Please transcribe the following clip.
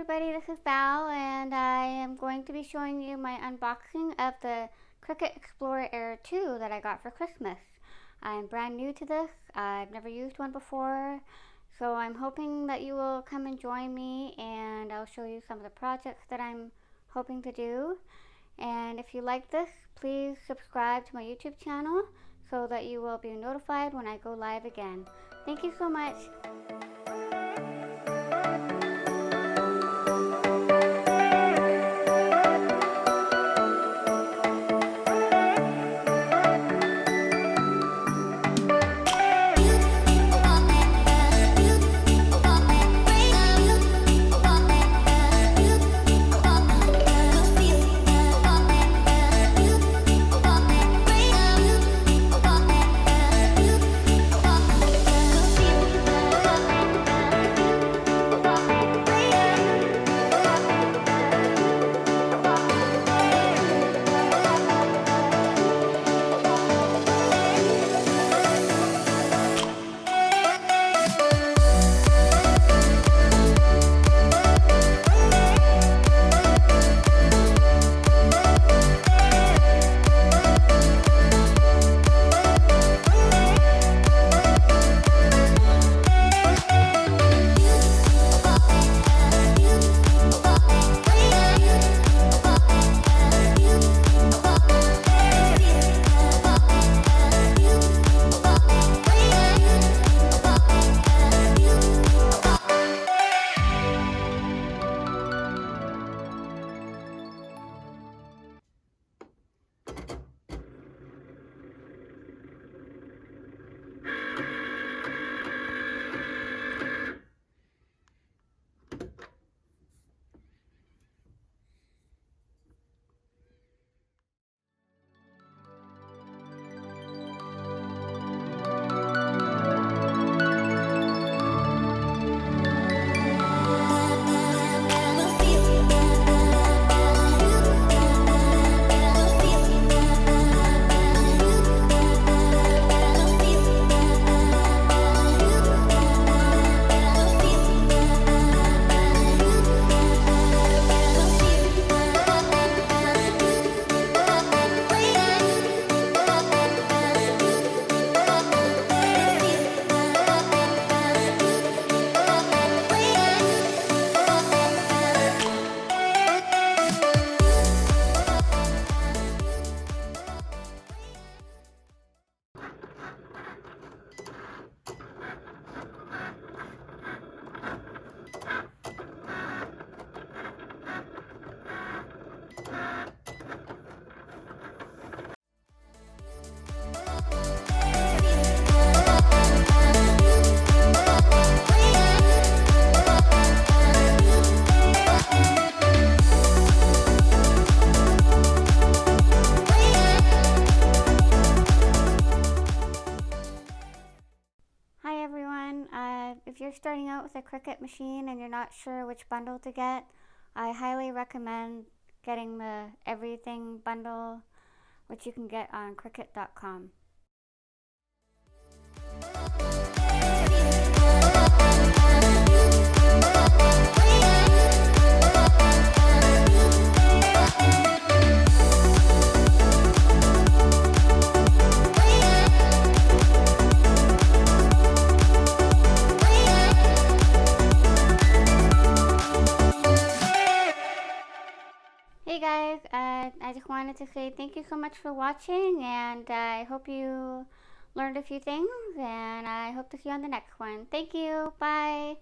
everybody, this is Val, and I am going to be showing you my unboxing of the Cricut Explore Air 2 that I got for Christmas. I'm brand new to this. I've never used one before, so I'm hoping that you will come and join me, and I'll show you some of the projects that I'm hoping to do. And if you like this, please subscribe to my YouTube channel so that you will be notified when I go live again. Thank you so much. If you're starting out with a Cricut machine and you're not sure which bundle to get, I highly recommend getting the Everything bundle, which you can get on Cricut.com. Hey guys, I just wanted to say thank you so much for watching, and I hope you learned a few things, and I hope to see you on the next one. Thank you. Bye.